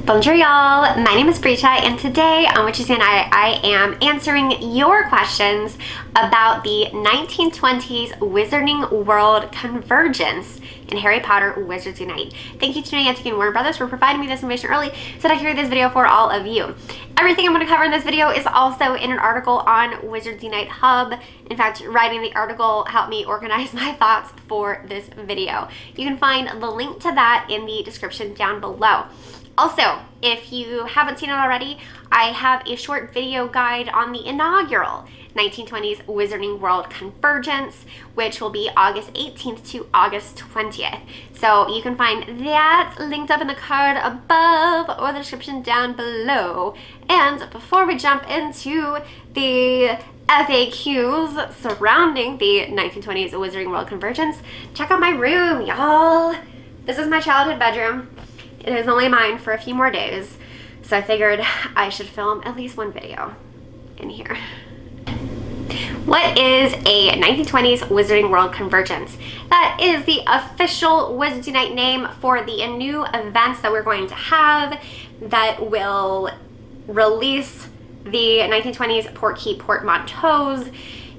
Bonjour y'all, my name is Brecha and today on Witches and I am answering your questions about the 1920s Wizarding World Convergence in Harry Potter Wizards Unite. Thank you to Niantic and Warner Brothers for providing me this information early so that I can create this video for all of you. Everything I'm going to cover in this video is also in an article on Wizards Unite Hub. In fact, writing the article helped me organize my thoughts for this video. You can find the link to that in the description down below. Also, if you haven't seen it already, I have a short video guide on the inaugural 1920s Wizarding World Convergence, which will be August 18th to August 20th. So you can find that linked up in the card above or the description down below. And before we jump into the FAQs surrounding the 1920s Wizarding World Convergence, check out my room, y'all. This is my childhood bedroom. It is only mine for a few more days, so I figured I should film at least one video in here. What is a 1920s Wizarding World Convergence? That is the official Wizards Unite name for the new events that we're going to have that will release the 1920s Portkey portmanteaus.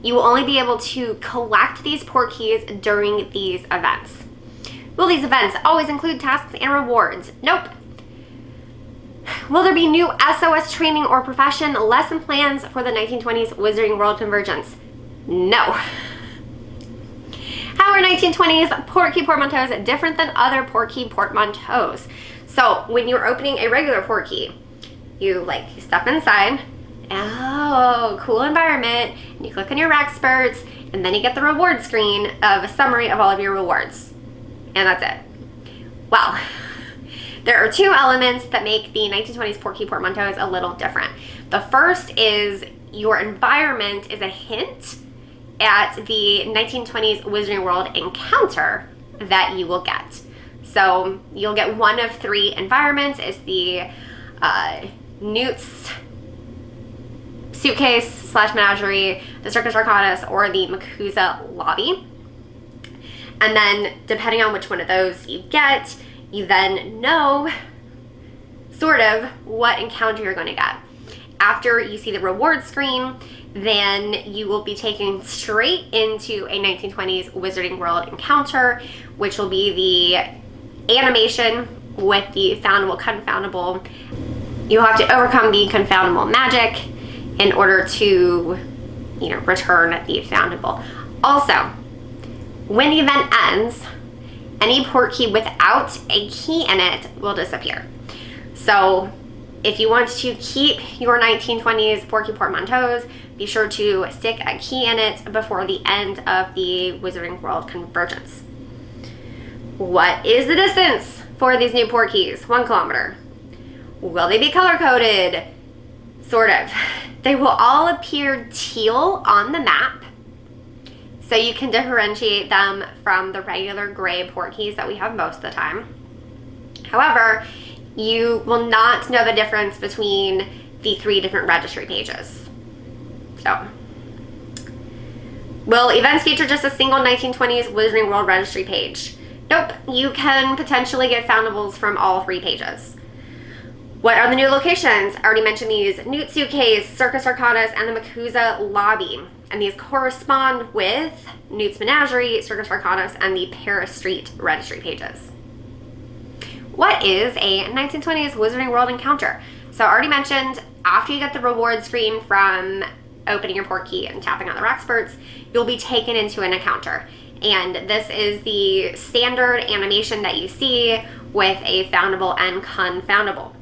You will only be able to collect these Portkeys during these events. Will these events always include tasks and rewards? Nope. Will there be new SOS training or profession lesson plans for the 1920s Wizarding World Convergence? No. How are 1920s Portkey portmanteaus different than other Portkey portmanteaus? So when you're opening a regular Portkey, you step inside. Oh, cool environment. And you click on your experts, and then you get the reward screen of a summary of all of your rewards. And that's it. Well, there are two elements that make the 1920s Portkey portmanteaus a little different. The first is your environment is a hint at the 1920s Wizarding World encounter that you will get. So you'll get one of three environments. It's the Newt's suitcase / menagerie, the Circus Arcanus, or the MACUSA lobby. And then, depending on which one of those you get, you then know sort of what encounter you're going to get. After you see the reward screen, then you will be taken straight into a 1920s Wizarding World encounter, which will be the animation with the foundable, confoundable. You'll have to overcome the confoundable magic in order to, return the foundable. Also, when the event ends, any Portkey without a key in it will disappear. So if you want to keep your 1920s Portkey portmanteaus, be sure to stick a key in it before the end of the Wizarding World Convergence. What is the distance for these new Portkeys? 1 kilometer. Will they be color-coded? Sort of. They will all appear teal on the map, so you can differentiate them from the regular gray Portkeys that we have most of the time. However, you will not know the difference between the 3 different registry pages. So, will events feature just a single 1920s Wizarding World registry page? Nope, you can potentially get foundables from all 3 pages. What are the new locations? I already mentioned these: Newt Suitcase, Circus Arcanus, and the MACUSA lobby. And these correspond with Newt's Menagerie, Circus Arcanus, and the Paris Street registry pages. What is a 1920s Wizarding World encounter? So I already mentioned, after you get the reward screen from opening your Portkey and tapping on the experts, you'll be taken into an encounter. And this is the standard animation that you see with a foundable and confoundable.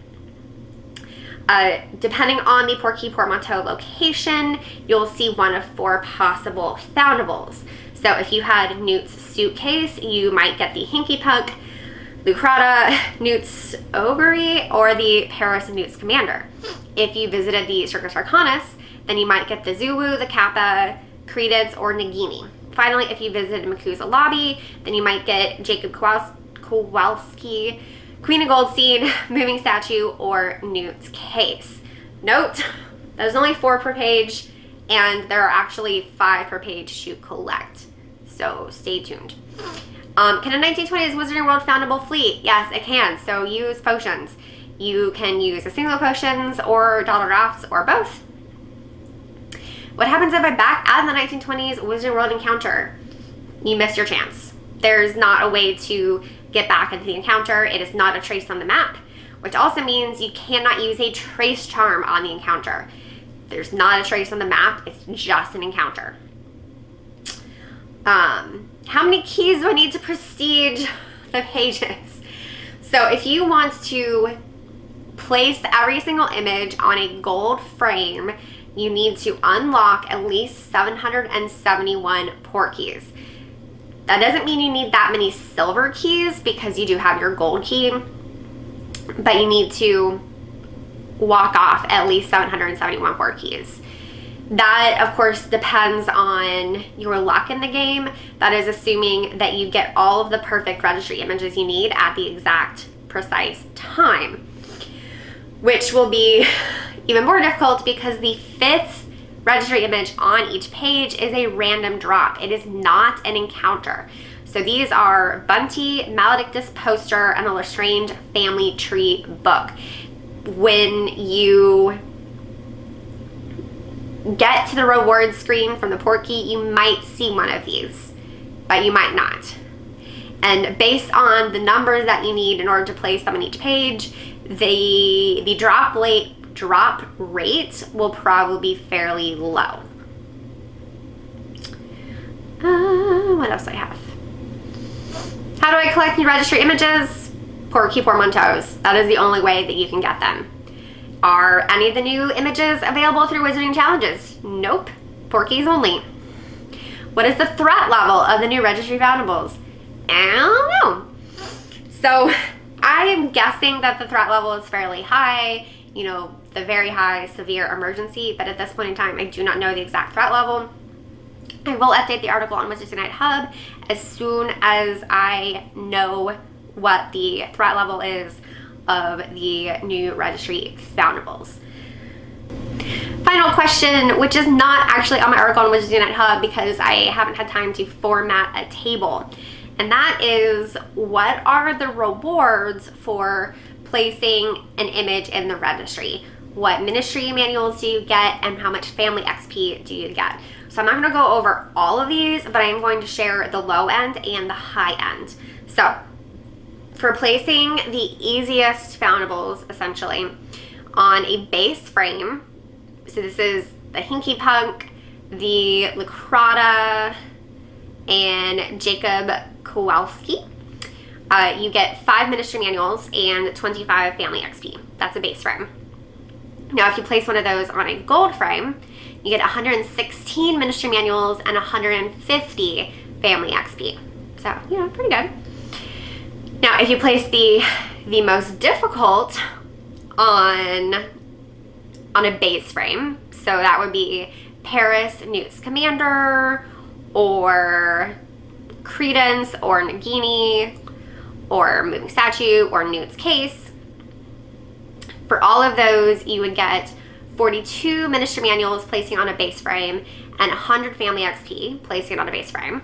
Depending on the Portkey portmanteau location, you'll see one of 4 possible foundables. So if you had Newt's Suitcase, you might get the Hinky Punk, Lucrata, Newt's Augury, or the Paris Newt's Commander. If you visited the Circus Arcanus, then you might get the Zulu, the Kappa, Credence, or Nagini. Finally, if you visited MACUSA lobby, then you might get Jacob Kowalski, Queen of Goldstein, Moving Statue, or Newt's Case. Note, there's only 4 per page, and there are actually 5 per page to collect. So stay tuned. Can a 1920s Wizarding World Foundable Fleet? Yes, it can. So use potions. You can use a single potions or dottle drafts or both. What happens if I back add the 1920s Wizarding World encounter? You miss your chance. There's not a way to get back into the encounter. It is not a trace on the map, which also means you cannot use a trace charm on the encounter. There's not a trace on the map. It's just an encounter. How many keys do I need to prestige the pages? So if you want to place every single image on a gold frame, you need to unlock at least 771 port keys. That doesn't mean you need that many silver keys because you do have your gold key, but you need to walk off at least 771 port keys. That, of course, depends on your luck in the game. That is assuming that you get all of the perfect registry images you need at the exact precise time, which will be even more difficult because the 5th registry image on each page is a random drop. It is not an encounter. So these are Bunty, Maledictus poster, and a Lestrange family tree book. When you get to the reward screen from the Portkey, you might see one of these, but you might not. And based on the numbers that you need in order to place them on each page, the drop rate will probably be fairly low. What else do I have? How do I collect new registry images? Portkey portmanteaus. That is the only way that you can get them. Are any of the new images available through Wizarding Challenges? Nope. Portkeys only. What is the threat level of the new registry foundables? I don't know. So I am guessing that the threat level is fairly high, you know, the very high severe emergency, but at this point in time I do not know the exact threat level. I will update the article on Wizards Unite Hub as soon as I know what the threat level is of the new registry foundables. Final question, which is not actually on my article on Wizards Unite Hub because I haven't had time to format a table. And that is, what are the rewards for placing an image in the registry? What ministry manuals do you get, and how much family XP do you get? So I'm not going to go over all of these, but I am going to share the low end and the high end. So for placing the easiest foundables, essentially, on a base frame, so this is the Hinky Punk, the Lacrata, and Jacob Kowalski. You get 5 ministry manuals and 25 family XP. That's a base frame. Now, if you place one of those on a gold frame, you get 116 ministry manuals and 150 family XP. So, you know, pretty good. Now, if you place the most difficult on a base frame, so that would be Paris, Newt's Commander, or Credence, or Nagini, or Moving Statue, or Newt's Case. For all of those, you would get 42 ministry manuals placing on a base frame and 100 family XP placing on a base frame.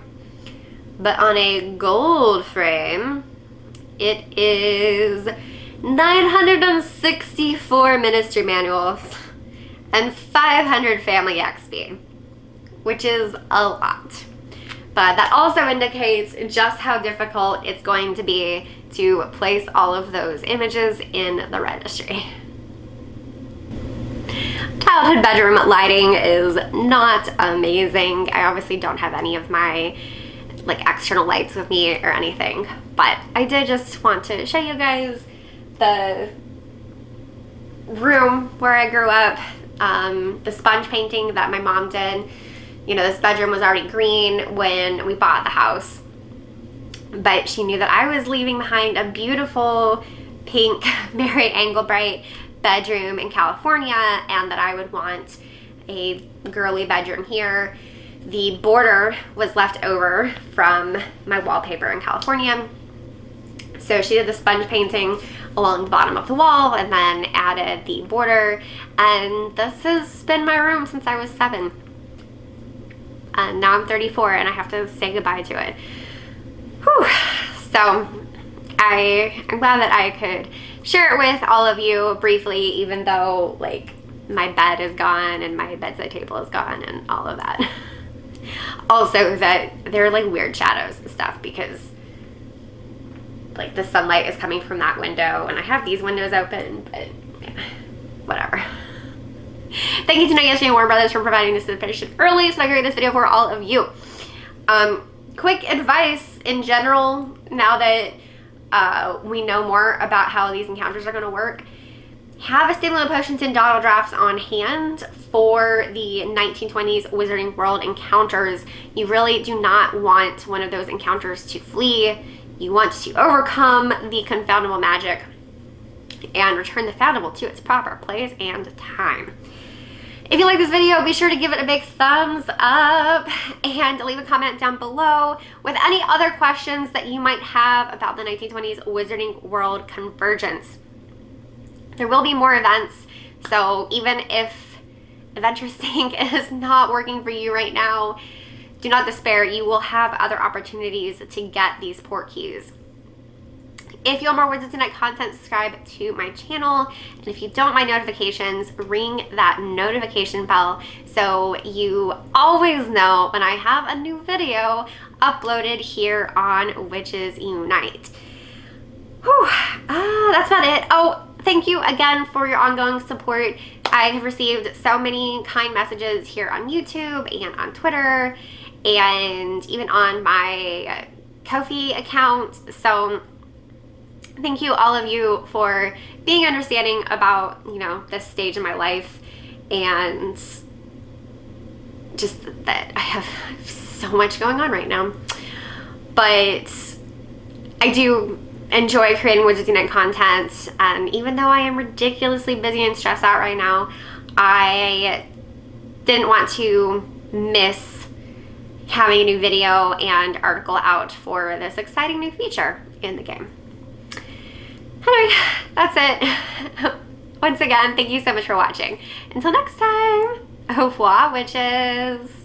But on a gold frame, it is 964 ministry manuals and 500 family XP, which is a lot. But that also indicates just how difficult it's going to be to place all of those images in the registry. Childhood bedroom lighting is not amazing. I obviously don't have any of my external lights with me or anything, but I did just want to show you guys the room where I grew up, the sponge painting that my mom did. You know, this bedroom was already green when we bought the house, but she knew that I was leaving behind a beautiful pink Mary Engelbright bedroom in California and that I would want a girly bedroom here. The border was left over from my wallpaper in California, so she did the sponge painting along the bottom of the wall and then added the border, and this has been my room since I was 7. And now I'm 34 and I have to say goodbye to it. Whew. So I'm glad that I could share it with all of you briefly, even though like my bed is gone and my bedside table is gone and all of that. Also that there are like weird shadows and stuff because like the sunlight is coming from that window and I have these windows open, but yeah, whatever. Thank you to Niantic and Warner Brothers for providing this information early so I created this video for all of you. Quick advice in general, now that we know more about how these encounters are going to work, have a stable of potions and dottle drafts on hand for the 1920s Wizarding World encounters. You really do not want one of those encounters to flee. You want to overcome the confoundable magic and return the Foundable to its proper place and time. If you like this video, be sure to give it a big thumbs up and leave a comment down below with any other questions that you might have about the 1920s Wizarding World Convergence. There will be more events, so even if Adventure Sync is not working for you right now, do not despair. You will have other opportunities to get these port keys. If you want more Wizards Unite content, subscribe to my channel. And if you don't mind notifications, ring that notification bell so you always know when I have a new video uploaded here on Witches Unite. Whew, that's about it. Oh, thank you again for your ongoing support. I have received so many kind messages here on YouTube and on Twitter and even on my Ko-fi account. So thank you all of you for being understanding about, you know, this stage in my life and just that I have so much going on right now. But I do enjoy creating Wizards Unite content, and even though I am ridiculously busy and stressed out right now, I didn't want to miss having a new video and article out for this exciting new feature in the game. Anyway, that's it. Once again, thank you so much for watching. Until next time, au revoir, witches.